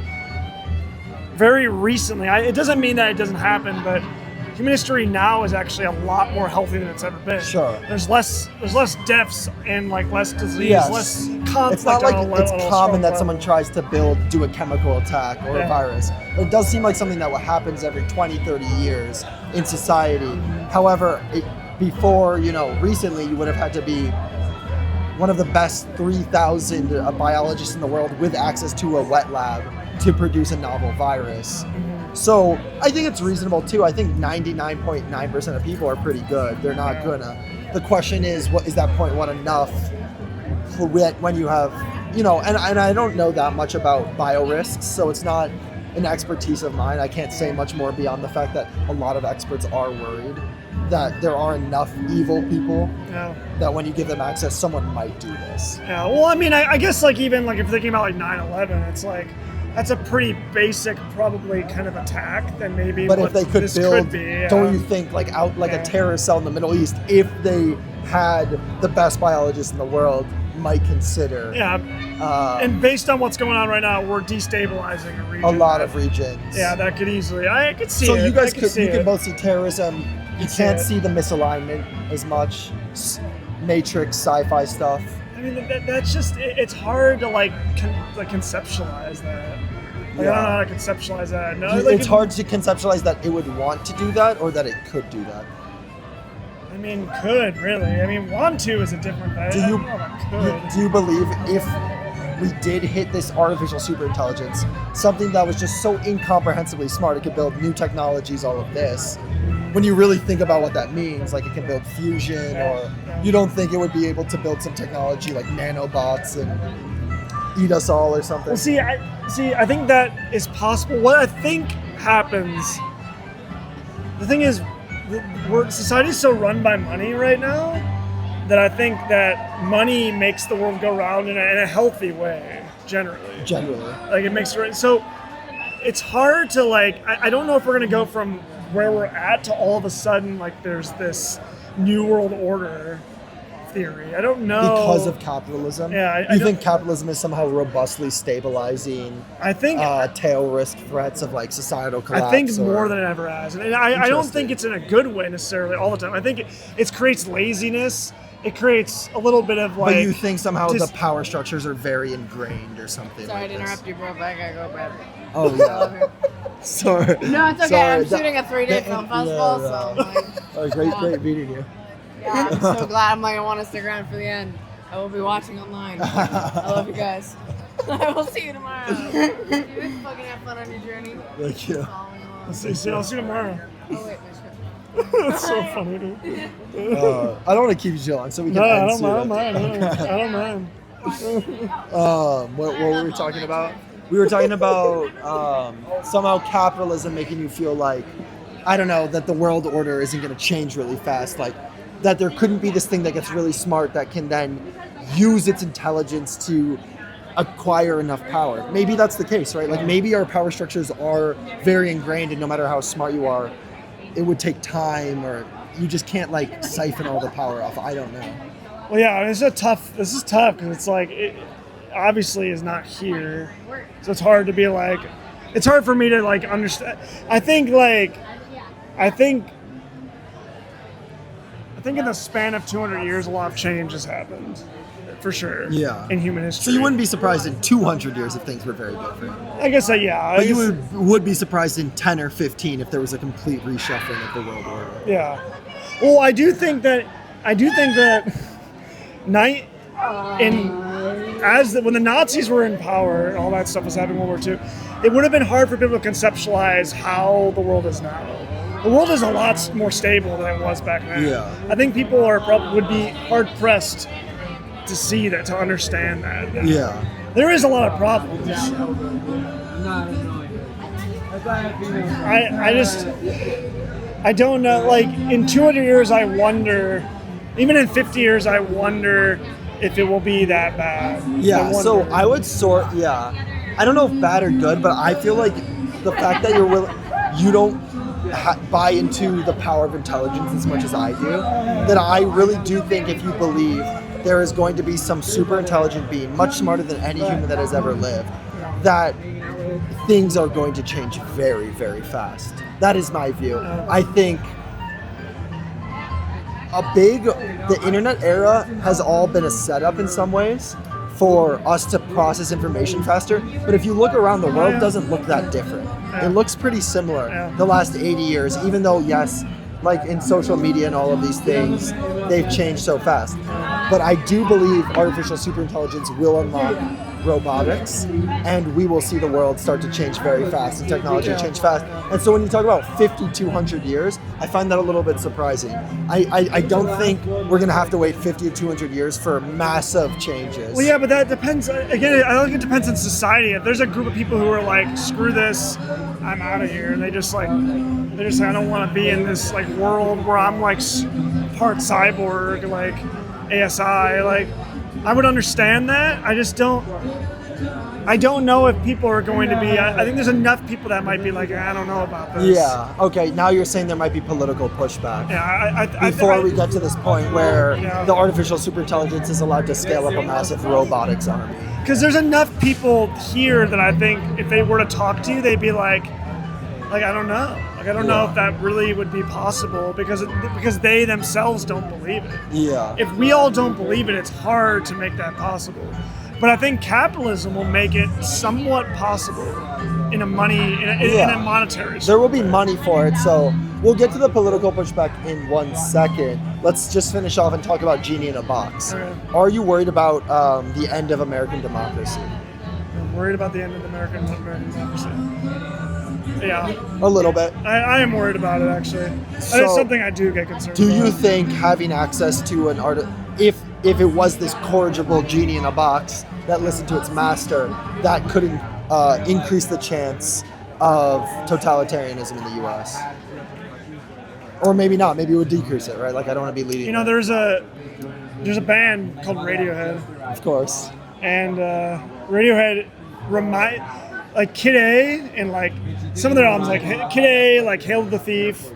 [SPEAKER 3] very recently. It doesn't mean that it doesn't happen, but human history now is actually a lot more healthy than it's ever been.
[SPEAKER 1] Sure.
[SPEAKER 3] There's less deaths and like less disease,
[SPEAKER 1] Yes.
[SPEAKER 3] less conflict.
[SPEAKER 1] It's not like it's common that
[SPEAKER 3] level.
[SPEAKER 1] someone tries to do a chemical attack or a virus. But it does seem like something that happens every 20, 30 years in society. However, before, recently you would have had to be one of the best 3,000 biologists in the world with access to a wet lab to produce a novel virus. So I think it's reasonable too. I think 99.9% of people are pretty good. They're not gonna. The question is, what is that 0.1 enough for when you have, and I don't know that much about biorisks, so it's not an expertise of mine. I can't say much more beyond the fact that a lot of experts are worried that there are enough evil people that when you give them access, someone might do this.
[SPEAKER 3] Yeah, well, I mean, I guess like even like if you're thinking about like 9/11, it's like that's a pretty basic, probably kind of attack. Then maybe.
[SPEAKER 1] But if they could build, don't you think like a terrorist cell in the Middle East, if they had the best biologists in the world, might consider.
[SPEAKER 3] Yeah. And based on what's going on right now, we're destabilizing a region.
[SPEAKER 1] A lot of regions.
[SPEAKER 3] Yeah, that could easily. I could see it.
[SPEAKER 1] So you guys
[SPEAKER 3] could
[SPEAKER 1] could both see terrorism. You can't see the misalignment as much. Matrix, sci-fi stuff.
[SPEAKER 3] I mean, that's just, it's hard to like conceptualize that. Like, I don't know how to conceptualize that. No,
[SPEAKER 1] it's hard to conceptualize that it would want to do that or that it could do that.
[SPEAKER 3] I mean, could, really. I mean, want to is a different thing.
[SPEAKER 1] Do you believe if we did hit this artificial superintelligence, something that was just so incomprehensibly smart, it could build new technologies, all of this, when you really think about what that means, like it can build fusion, or you don't think it would be able to build some technology like nanobots and eat us all or something?
[SPEAKER 3] Well, I think that is possible. What I think happens, the thing is, society's so run by money right now that I think that money makes the world go round in a healthy way, generally. Like it makes it, so it's hard to like, I don't know if we're gonna go from where we're at to all of a sudden like there's this new world order theory. I don't know.
[SPEAKER 1] Because of capitalism?
[SPEAKER 3] Yeah.
[SPEAKER 1] You think capitalism is somehow robustly stabilizing tail risk threats of like societal collapse?
[SPEAKER 3] I think more than it ever has. And I don't think it's in a good way necessarily all the time. I think it creates laziness. It creates a little bit of like...
[SPEAKER 1] But you think somehow the power structures are very ingrained or something.
[SPEAKER 2] Sorry to interrupt you, bro, but I gotta go, Brad.
[SPEAKER 1] Oh, yeah. Sorry.
[SPEAKER 2] No, it's okay.
[SPEAKER 1] Sorry.
[SPEAKER 2] I'm shooting a 3-day film festival, so I'm like...
[SPEAKER 1] Great meeting you.
[SPEAKER 2] Yeah, I'm so glad. I want to stick around for the end. I will be watching online. I love you guys. I will see you tomorrow. You fucking have fun on your journey.
[SPEAKER 1] Thank you.
[SPEAKER 3] I'll see you tomorrow.
[SPEAKER 2] Oh, wait, my shit.
[SPEAKER 3] That's so funny, dude.
[SPEAKER 1] I don't want to keep you too long, so we can end soon.
[SPEAKER 3] I don't mind.
[SPEAKER 1] What were we talking about? We were talking about somehow capitalism making you feel like, I don't know, that the world order isn't going to change really fast. Like, that there couldn't be this thing that gets really smart that can then use its intelligence to acquire enough power. Maybe that's the case, right? Like maybe our power structures are very ingrained and no matter how smart you are, it would take time or you just can't like siphon all the power off. I don't know.
[SPEAKER 3] Well, yeah, this is tough because it's like, it obviously is not here. So it's hard to be like, it's hard for me to like understand. I think I think in the span of 200 years, a lot of change has happened, for sure.
[SPEAKER 1] Yeah.
[SPEAKER 3] In human history.
[SPEAKER 1] So you wouldn't be surprised in 200 years if things were very different.
[SPEAKER 3] I guess yeah.
[SPEAKER 1] But you would be surprised in 10 or 15 if there was a complete reshuffling of the world order.
[SPEAKER 3] Yeah. Well, I do think that when the Nazis were in power and all that stuff was happening in World War II, it would have been hard for people to conceptualize how the world is now. The world is a lot more stable than it was back then.
[SPEAKER 1] Yeah.
[SPEAKER 3] I think people would be hard pressed to see that, to understand that.
[SPEAKER 1] Yeah.
[SPEAKER 3] There is a lot of problems. I don't know. Like in 200 years, I wonder. Even in 50 years, I wonder if it will be that bad.
[SPEAKER 1] Yeah. So I would I don't know if bad or good, but I feel like the fact that you don't buy into the power of intelligence as much as I do, that I really do think if you believe there is going to be some super intelligent being, much smarter than any human that has ever lived, that things are going to change very, very fast. That is my view. I think the internet era has all been a setup in some ways for us to process information faster. But if you look around, the world doesn't look that different. It looks pretty similar the last 80 years, even though, yes, like in social media and all of these things, they've changed so fast. But I do believe artificial superintelligence will unlock robotics, and we will see the world start to change very fast and technology change fast. And so when you talk about 50, 200 years, I find that a little bit surprising. I don't think we're going to have to wait 50 to 200 years for massive changes.
[SPEAKER 3] Well, yeah, but that depends. Again, I think it depends on society. If there's a group of people who are like, screw this, I'm out of here, and they're just like, I don't want to be in this like world where I'm like part cyborg, like ASI, like I would understand that. I don't know if people are going to be. I think there's enough people that might be like, I don't know about this.
[SPEAKER 1] Yeah. Okay. Now you're saying there might be political pushback.
[SPEAKER 3] Yeah.
[SPEAKER 1] Before we get to this point where the artificial superintelligence is allowed to scale up a massive robotics army.
[SPEAKER 3] Because there's enough people here that I think if they were to talk to you, they'd be like I don't know. Like I don't know if that really would be possible because they themselves don't believe it.
[SPEAKER 1] Yeah.
[SPEAKER 3] If we all don't believe it, it's hard to make that possible. But I think capitalism will make it somewhat possible in a monetary sense.
[SPEAKER 1] There will be money for it, so we'll get to the political pushback in 1 second. Let's just finish off and talk about Genie in a Box.
[SPEAKER 3] Okay.
[SPEAKER 1] Are you worried about the end of American democracy?
[SPEAKER 3] I'm worried about the end of American democracy. Yeah.
[SPEAKER 1] A little bit.
[SPEAKER 3] I am worried about it, actually.
[SPEAKER 1] So,
[SPEAKER 3] that is something I do get concerned about.
[SPEAKER 1] Do you think having access to an if it was this corrigible genie in a box that listened to its master, that could increase the chance of totalitarianism in the U.S.? Or maybe not. Maybe it would decrease it, right? Like I don't want to be leading.
[SPEAKER 3] You know, there's a band called Radiohead.
[SPEAKER 1] Of course.
[SPEAKER 3] And Radiohead like Kid A and like some of their albums, like Kid A, like Hail to the Thief,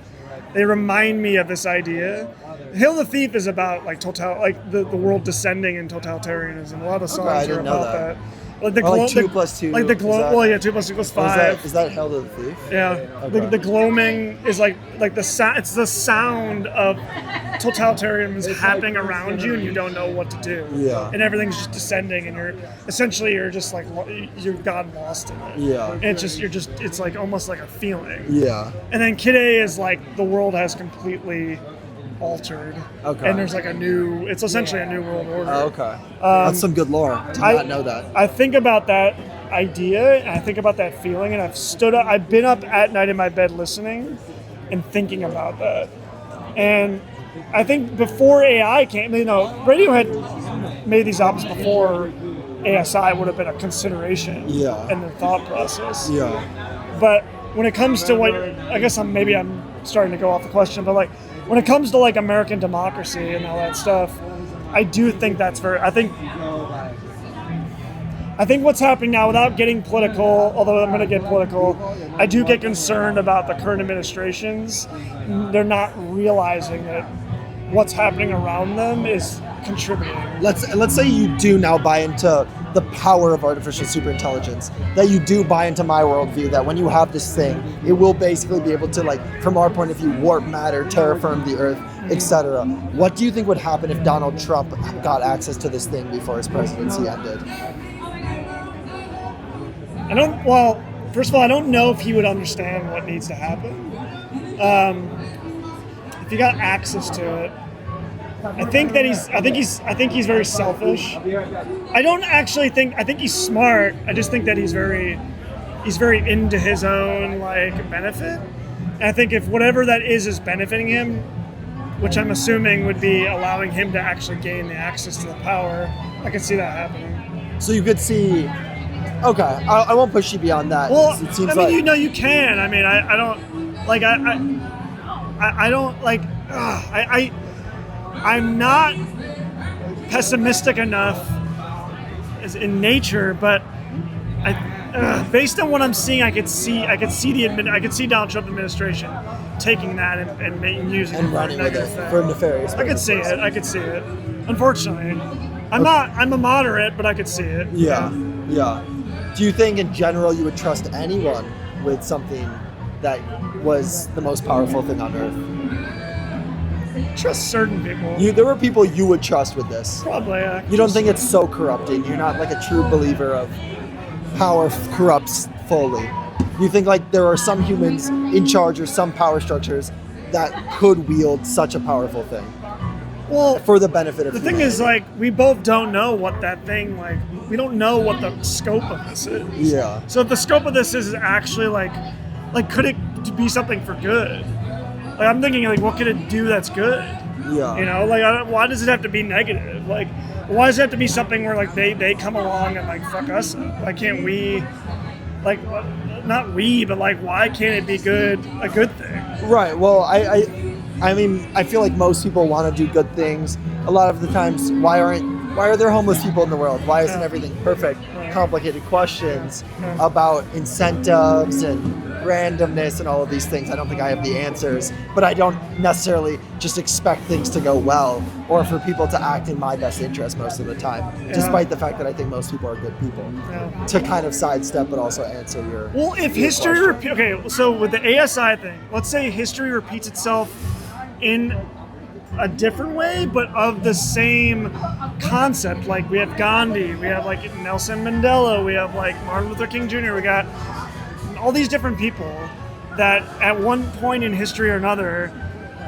[SPEAKER 3] they remind me of this idea. Hail to the Thief is about like the world descending in totalitarianism. A lot of the songs are about that. Like the
[SPEAKER 1] like 2 plus 2.
[SPEAKER 3] Like the glow. Well, yeah, 2 plus 2 equals 5.
[SPEAKER 1] Is that Hail to the Thief?
[SPEAKER 3] Yeah.
[SPEAKER 1] Okay.
[SPEAKER 3] The gloaming is like the sound. It's the sound of totalitarianism happening around you, and you don't know what to do.
[SPEAKER 1] Yeah.
[SPEAKER 3] And everything's just descending, and you're just like you've gotten lost in it.
[SPEAKER 1] Yeah.
[SPEAKER 3] And it's like almost like a feeling.
[SPEAKER 1] Yeah.
[SPEAKER 3] And then Kid A is like the world has completely altered.
[SPEAKER 1] Okay.
[SPEAKER 3] And there's like it's essentially a new world order.
[SPEAKER 1] Oh, okay. That's some good lore. Did not know that.
[SPEAKER 3] I think about that idea, and I think about that feeling, and I've been up at night in my bed listening and thinking about that. And I think before AI came, Radiohead made these albums before ASI would have been a consideration in the thought process.
[SPEAKER 1] Yeah.
[SPEAKER 3] But when it comes to what, I guess I'm starting to go off the question, but like when it comes to like American democracy and all that stuff, I do think that's I think what's happening now, without getting political, although I'm going to get political, I do get concerned about the current administrations. They're not realizing that what's happening around them is contributing.
[SPEAKER 1] Let's say you do now buy into the power of artificial superintelligence, that you do buy into my worldview, that when you have this thing, it will basically be able to, like, from our point of view, warp matter, terraform the earth, etc. What do you think would happen if Donald Trump got access to this thing before his presidency ended?
[SPEAKER 3] First of all, I don't know if he would understand what needs to happen. If he got access to it, I think he's very selfish. I think he's smart. I just think that he's very into his own, like, benefit. And I think if whatever that is benefiting him, which I'm assuming would be allowing him to actually gain the access to the power, I could see that happening.
[SPEAKER 1] So you could see. Okay, I won't push you beyond that.
[SPEAKER 3] Well,
[SPEAKER 1] it seems
[SPEAKER 3] I mean,
[SPEAKER 1] like
[SPEAKER 3] you can. I mean, I don't like. I don't like. I'm not pessimistic enough as in nature, but based on what I'm seeing, I could see Donald Trump administration taking that and using
[SPEAKER 1] and
[SPEAKER 3] it
[SPEAKER 1] running with it for nefarious.
[SPEAKER 3] I could see it. Unfortunately, I'm a moderate, but I could see it.
[SPEAKER 1] Yeah. Do you think in general you would trust anyone with something that was the most powerful thing on earth?
[SPEAKER 3] Trust certain people.
[SPEAKER 1] There were people you would trust with this.
[SPEAKER 3] Probably, yeah.
[SPEAKER 1] You don't think it's so corrupting? You're not like a true believer of power corrupts fully. You think like there are some humans in charge or some power structures that could wield such a powerful thing?
[SPEAKER 3] Well,
[SPEAKER 1] for the benefit of
[SPEAKER 3] the
[SPEAKER 1] humanity.
[SPEAKER 3] thing is, like, we both don't know what that thing, like, we don't know what the scope of this is.
[SPEAKER 1] Yeah.
[SPEAKER 3] So if the scope of this is actually like could it be something for good? Like, I'm thinking, like, what could it do that's good?
[SPEAKER 1] Yeah.
[SPEAKER 3] You know, like, why does it have to be negative? Like, why does it have to be something where, like, they come along and, like, fuck us up? Why can't we, like, not we, but, like, why can't it be a good thing?
[SPEAKER 1] Right. Well, I mean, I feel like most people want to do good things. A lot of the times, why are there homeless people in the world? Why isn't everything perfect? Complicated questions about incentives and randomness and all of these things. I don't think I have the answers, but I don't necessarily just expect things to go well or for people to act in my best interest most of the time, despite the fact that I think most people are good people. To kind of sidestep but also answer your
[SPEAKER 3] Well, if history okay, so with the ASI thing, let's say history repeats itself in a different way, but of the same concept. Like, we have Gandhi, we have, like, Nelson Mandela, we have, like, Martin Luther King Jr., we got all these different people that at one point in history or another,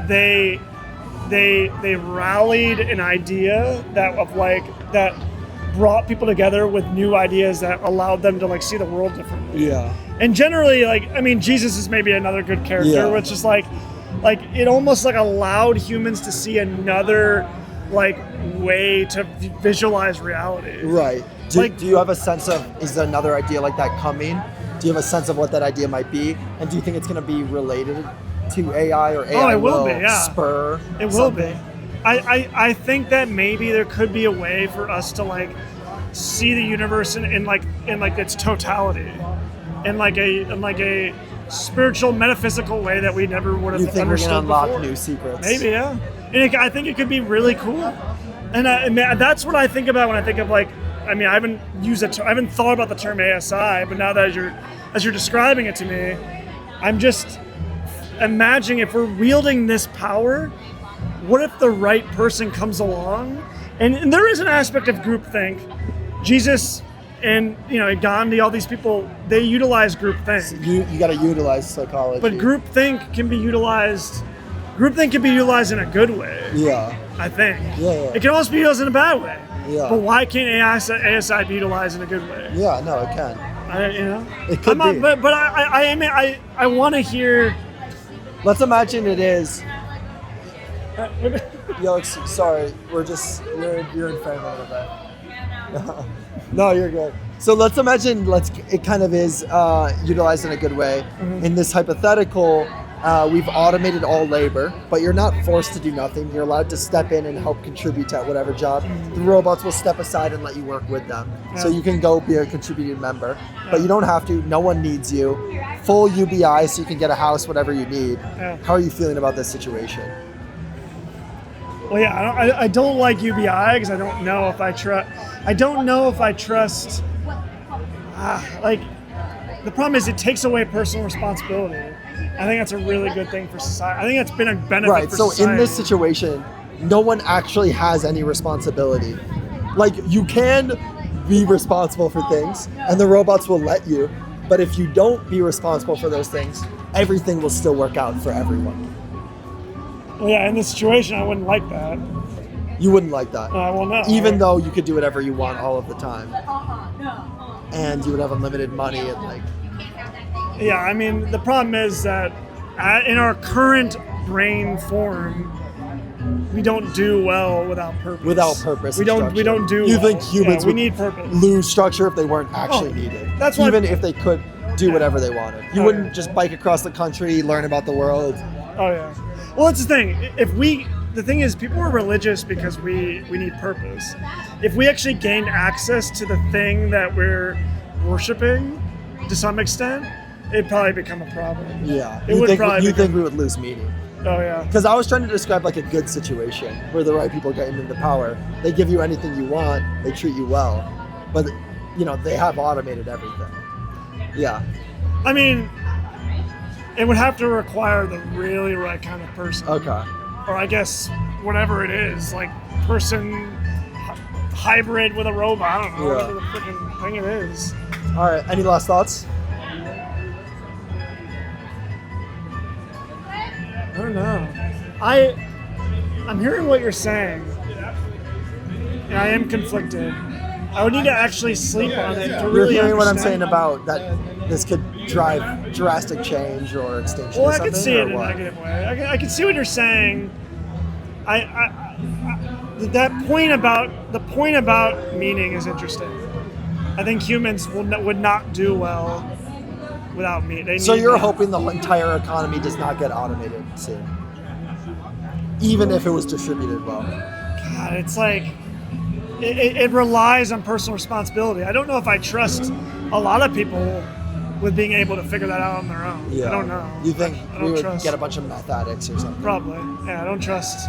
[SPEAKER 3] they rallied an idea that brought people together with new ideas that allowed them to, like, see the world differently.
[SPEAKER 1] Yeah.
[SPEAKER 3] And generally, like, I mean, Jesus is maybe another good character, which is like it almost, like, allowed humans to see another, like, way to visualize reality.
[SPEAKER 1] Right. Do you have a sense of, is there another idea like that coming? Do you have a sense of what that idea might be? And do you think it's going to be related to AI or AI will spur
[SPEAKER 3] It will
[SPEAKER 1] something?
[SPEAKER 3] be. I think that maybe there could be a way for us to, like, see the universe in its totality, in like a spiritual, metaphysical way that we never would have
[SPEAKER 1] You think we're
[SPEAKER 3] understood
[SPEAKER 1] going to unlock
[SPEAKER 3] before.
[SPEAKER 1] new secrets?
[SPEAKER 3] Maybe, yeah. And I think it could be really cool. And that's what I think about when I think of, like, I mean, I haven't thought about the term ASI, but now that as you're describing it to me, I'm just imagining if we're wielding this power, what if the right person comes along? And there is an aspect of groupthink. Jesus and, you know, Gandhi, all these people, they utilize groupthink.
[SPEAKER 1] You got to utilize psychology.
[SPEAKER 3] But groupthink can be utilized in a good way.
[SPEAKER 1] Yeah.
[SPEAKER 3] I think.
[SPEAKER 1] Yeah.
[SPEAKER 3] It can also be utilized in a bad way.
[SPEAKER 1] Yeah.
[SPEAKER 3] But why can't ASI be utilized in a good way?
[SPEAKER 1] Yeah, no, it can. It could be.
[SPEAKER 3] But I want to hear.
[SPEAKER 1] Let's imagine it is. Yo, sorry, you're in frame a little bit. No, you're good. So let's imagine it kind of is utilized in a good way. Mm-hmm. In this hypothetical, we've automated all labor, but you're not forced to do nothing. You're allowed to step in and help contribute to whatever job. The robots will step aside and let you work with them. Yeah. So you can go be a contributing member, but you don't have to. No one needs you. Full UBI so you can get a house, whatever you need. Yeah. How are you feeling about this situation?
[SPEAKER 3] Well, yeah, I don't like UBI because I don't know if I trust. I don't know if I trust. Like, the problem is it takes away personal responsibility. I think that's a really good thing for society. I think that's been a benefit
[SPEAKER 1] Right.
[SPEAKER 3] for
[SPEAKER 1] So
[SPEAKER 3] society.
[SPEAKER 1] in this situation, no one actually has any responsibility. Like, you can be responsible for things, and the robots will let you. But if you don't be responsible for those things, everything will still work out for everyone.
[SPEAKER 3] Well, yeah, in this situation, I wouldn't like that.
[SPEAKER 1] You wouldn't like that.
[SPEAKER 3] Well, no.
[SPEAKER 1] Even though you could do whatever you want all of the time. And you would have unlimited money and like...
[SPEAKER 3] Yeah, I mean, the problem is that in our current brain form, we don't do well without purpose.
[SPEAKER 1] Without purpose.
[SPEAKER 3] We don't do
[SPEAKER 1] You
[SPEAKER 3] well.
[SPEAKER 1] think humans
[SPEAKER 3] we
[SPEAKER 1] would
[SPEAKER 3] need purpose.
[SPEAKER 1] lose structure if they weren't actually
[SPEAKER 3] Oh,
[SPEAKER 1] needed?
[SPEAKER 3] that's why-
[SPEAKER 1] Even if they could do whatever they wanted. You
[SPEAKER 3] Oh,
[SPEAKER 1] wouldn't
[SPEAKER 3] yeah.
[SPEAKER 1] just bike across the country, learn about the world.
[SPEAKER 3] Oh yeah. Well, that's the thing. The thing is, people are religious because we need purpose. If we actually gained access to the thing that we're worshiping, to some extent, it'd probably become a problem.
[SPEAKER 1] Yeah.
[SPEAKER 3] It would probably
[SPEAKER 1] you
[SPEAKER 3] become-
[SPEAKER 1] think we would lose meaning.
[SPEAKER 3] Oh yeah.
[SPEAKER 1] Because I was trying to describe like a good situation where the right people get into power. They give you anything you want. They treat you well. But, you know, they have automated everything. Yeah.
[SPEAKER 3] I mean, it would have to require the really right kind of person.
[SPEAKER 1] Okay.
[SPEAKER 3] Or I guess whatever it is, like person hybrid with a robot. I don't know,
[SPEAKER 1] Yeah.
[SPEAKER 3] whatever the freaking thing it is.
[SPEAKER 1] All right. Any last thoughts?
[SPEAKER 3] I don't know. I'm hearing what you're saying, and I am conflicted. I would need to actually sleep on it to
[SPEAKER 1] You're
[SPEAKER 3] really
[SPEAKER 1] hearing what I'm
[SPEAKER 3] understand.
[SPEAKER 1] saying about that this could drive drastic change or extinction
[SPEAKER 3] Well,
[SPEAKER 1] or
[SPEAKER 3] I
[SPEAKER 1] something?
[SPEAKER 3] can see it
[SPEAKER 1] or
[SPEAKER 3] in a
[SPEAKER 1] what?
[SPEAKER 3] negative way. I can see what you're saying. That point about meaning is interesting. I think humans would not do well without meaning.
[SPEAKER 1] So you're hoping the entire economy does not get automated soon, even if it was distributed well.
[SPEAKER 3] God, it's like it relies on personal responsibility. I don't know if I trust a lot of people with being able to figure that out on their own.
[SPEAKER 1] Yeah.
[SPEAKER 3] I don't know.
[SPEAKER 1] You think
[SPEAKER 3] I
[SPEAKER 1] we
[SPEAKER 3] don't
[SPEAKER 1] would
[SPEAKER 3] trust.
[SPEAKER 1] get a bunch of meth addicts or something?
[SPEAKER 3] Probably. Yeah, I don't trust.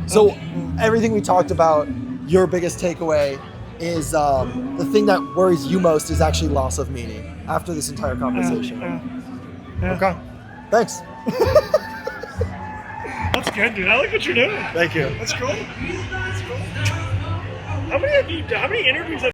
[SPEAKER 1] So everything we talked about, your biggest takeaway is the thing that worries you most is actually loss of meaning after this entire conversation.
[SPEAKER 3] Yeah.
[SPEAKER 1] Okay. Thanks.
[SPEAKER 3] That's good, dude. I like what you're doing.
[SPEAKER 1] Thank you.
[SPEAKER 3] That's cool. That's cool. How many interviews have